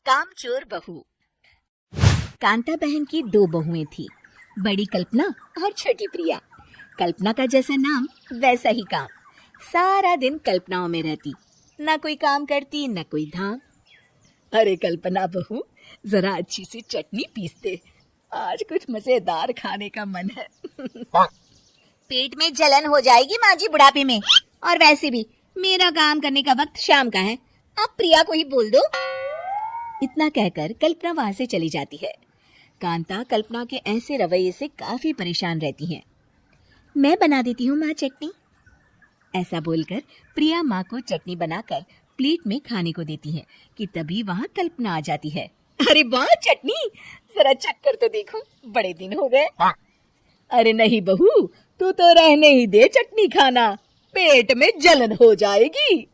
कामचोर बहू। कांता बहन की दो बहुएं थी, बड़ी कल्पना और छोटी प्रिया। कल्पना का जैसा नाम वैसा ही काम। सारा दिन कल्पनाओं में रहती, ना कोई काम करती ना कोई धाम। अरे कल्पना बहू, जरा अच्छी सी चटनी पीस दे, आज कुछ मजेदार खाने का मन है। पेट में जलन हो जाएगी माँ जी बुढ़ापे में, और वैसे भी मेरा काम करने का वक्त शाम का है, आप प्रिया को ही बोल दो। इतना कहकर कल्पना वहां से चली जाती है। कांता कल्पना के ऐसे रवैये से काफी परेशान रहती हैं। मैं बना देती हूँ माँ चटनी, ऐसा बोलकर प्रिया माँ को चटनी बनाकर प्लेट में खाने को देती है कि तभी वहाँ कल्पना आ जाती है। अरे वाह चटनी, जरा चक्कर तो देखो, बड़े दिन हो गए। अरे नहीं बहू, तू तो रहने ही दे चटनी खाना, पेट में जलन हो जाएगी।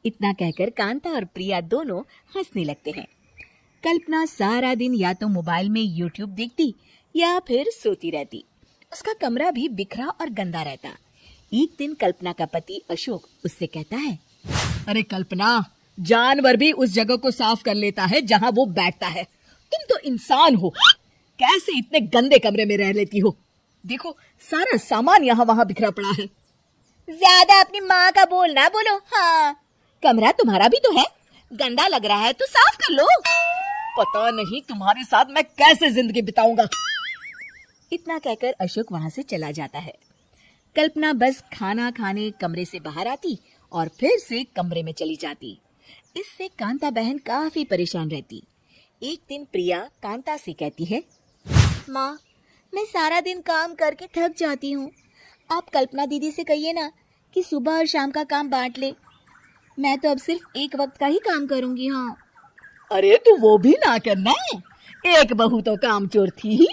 इतना कहकर कांता और प्रिया दोनों हंसने लगते हैं। कल्पना सारा दिन या तो मोबाइल में यूट्यूब देखती या फिर सोती रहती। उसका कमरा भी बिखरा और गंदा रहता। एक दिन कल्पना का पति अशोक उससे कहता है, अरे कल्पना, जानवर भी उस जगह को साफ कर लेता है जहाँ वो बैठता है, तुम तो इंसान हो, कैसे इतने गंदे कमरे में रह लेती हो? देखो सारा सामान यहाँ वहाँ बिखरा पड़ा है। ज्यादा अपनी माँ का बोल ना बोलो। हाँ, कमरा तुम्हारा भी तो है, गंदा लग रहा है तो साफ कर लो। पता नहीं तुम्हारे साथ मैं कैसे जिंदगी बिताऊंगा। इतना कहकर अशोक वहां से चला जाता है। कल्पना बस खाना खाने कमरे से बाहर आती और फिर से कमरे में चली जाती। इससे कांता बहन काफी परेशान रहती। एक दिन प्रिया कांता से कहती है, माँ, मैं सारा दिन काम करके थक जाती हूँ, आप कल्पना दीदी से कहिए ना कि सुबह और शाम का काम बांट ले, मैं तो अब सिर्फ एक वक्त का ही काम करूंगी। हाँ। अरे तू वो भी ना करना, एक बहू तो कामचोर थी ही,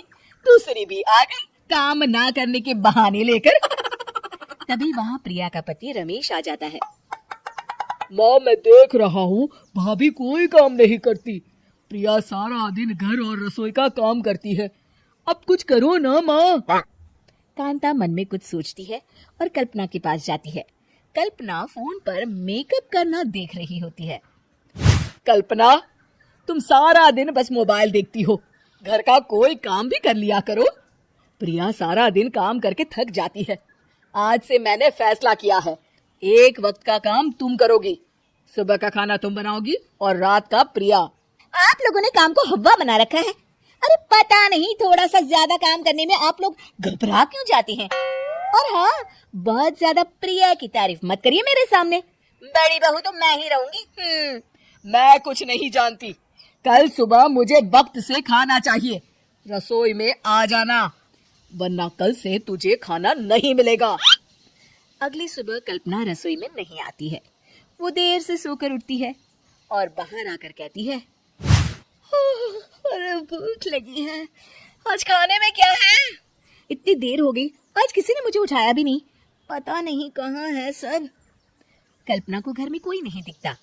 दूसरी भी आ गई काम ना करने के बहाने लेकर। तभी वहाँ प्रिया का पति रमेश आ जाता है। माँ, मैं देख रहा हूँ भाभी कोई काम नहीं करती, प्रिया सारा दिन घर और रसोई का काम करती है, अब कुछ करो ना माँ। कांता मन में कुछ सोचती है और कल्पना के पास जाती है। कल्पना फोन पर मेकअप करना देख रही होती है। कल्पना, तुम सारा दिन बस मोबाइल देखती हो, घर का कोई काम भी कर लिया करो। प्रिया सारा दिन काम करके थक जाती है, आज से मैंने फैसला किया है, एक वक्त का काम तुम करोगी, सुबह का खाना तुम बनाओगी और रात का प्रिया। आप लोगों ने काम को हवा बना रखा है। अरे पता नहीं थोड़ा सा ज्यादा काम करने में आप लोग घबरा क्यों जाते हैं। और हाँ, बहुत ज्यादा प्रिया की तारीफ मत करिए मेरे सामने, बड़ी बहू तो मैं ही रहूंगी। मैं कुछ नहीं जानती, कल सुबह मुझे वक्त से खाना चाहिए, रसोई में आ जाना, वरना कल से तुझे खाना नहीं मिलेगा। अगली सुबह कल्पना रसोई में नहीं आती है। वो देर से सोकर उठती है और बाहर आकर कहती है, अरे भूख लगी है, आज खाने में क्या है? इतनी देर हो गई, आज किसी ने मुझे उठाया भी नहीं, पता नहीं कहाँ है सब। कल्पना को घर में कोई नहीं दिखता।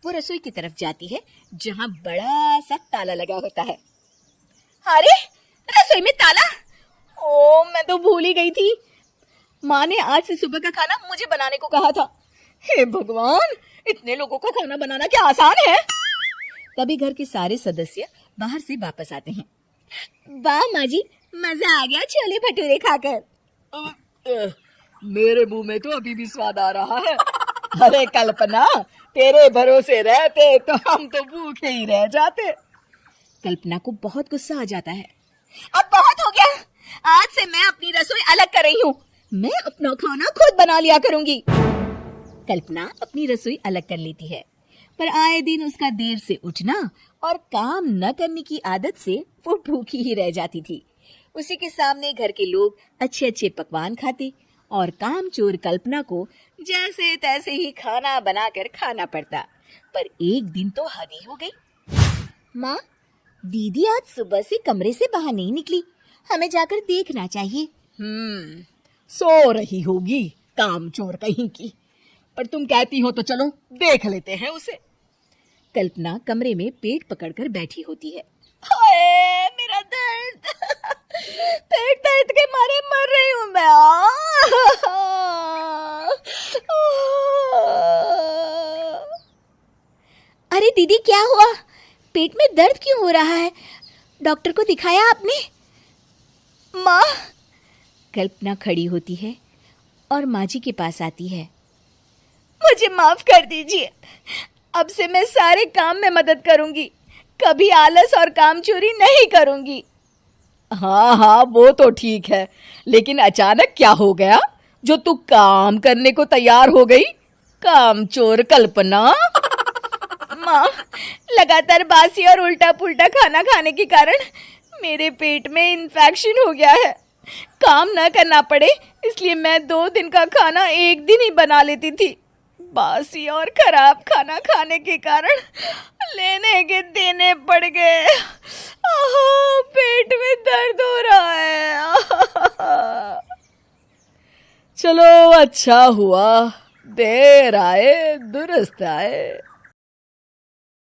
वो रसोई की तरफ जाती है जहाँ बड़ा सा ताला लगा होता है। अरे रसोई में ताला, ओ मैं तो भूल ही गई थी, माँ ने आज से सुबह का खाना मुझे बनाने को कहा था। हे भगवान, इतने लोगों का खाना बनाना क्या आसान है? तभी घर के सारे सदस्य बाहर से वापस आते हैं। वाह माँ जी, मजा आ गया छोले भटूरे खाकर। मेरे मुंह में तो अभी भी स्वाद आ रहा है। अरे कल्पना, तेरे भरोसे रहते तो हम तो भूखे ही रह जाते। कल्पना को बहुत गुस्सा आ जाता है। अब बहुत हो गया, आज से मैं अपनी रसोई अलग कर रही हूँ, मैं अपना खाना खुद बना लिया करूंगी। कल्पना अपनी रसोई अलग कर लेती है, पर आए दिन उसका देर से उठना और काम न करने की आदत से वो भूखी ही रह जाती थी। उसी के सामने घर के लोग अच्छे अच्छे पकवान खाते और कामचोर कल्पना को जैसे तैसे ही खाना बनाकर खाना पड़ता। पर एक दिन तो हद ही हो गई। माँ, दीदी आज सुबह से कमरे से बाहर नहीं निकली, हमें जाकर देखना चाहिए। सो रही होगी कामचोर कहीं की, पर तुम कहती हो तो चलो देख लेते हैं उसे। कल्पना कमरे में पेट पकड़कर बैठी होती है। हाय मेरा दर्द, पेट दर्द के मारे मर रही हूँ मैं। अरे दीदी, क्या हुआ? पेट में दर्द क्यों हो रहा है? डॉक्टर को दिखाया आपने? माँ। कल्पना खड़ी होती है और माँ जी के पास आती है। मुझे माफ कर दीजिए, अब से मैं सारे काम में मदद करूंगी, कभी आलस और काम चोरी नहीं करूंगी। हाँ हाँ, वो तो ठीक है, लेकिन अचानक क्या हो गया जो तू काम करने को तैयार हो गई? कामचोर कल्पना। माँ, लगातार बासी और उल्टा पुल्टा खाना खाने के कारण मेरे पेट में इन्फेक्शन हो गया है। काम न करना पड़े इसलिए मैं 2 दिन का खाना एक दिन ही बना लेती थी। बासी और खराब खाना खाने के कारण लेने के देने पड़ गए। पेट में दर्द हो रहा है। चलो, अच्छा हुआ, देर आए दुरुस्त आए।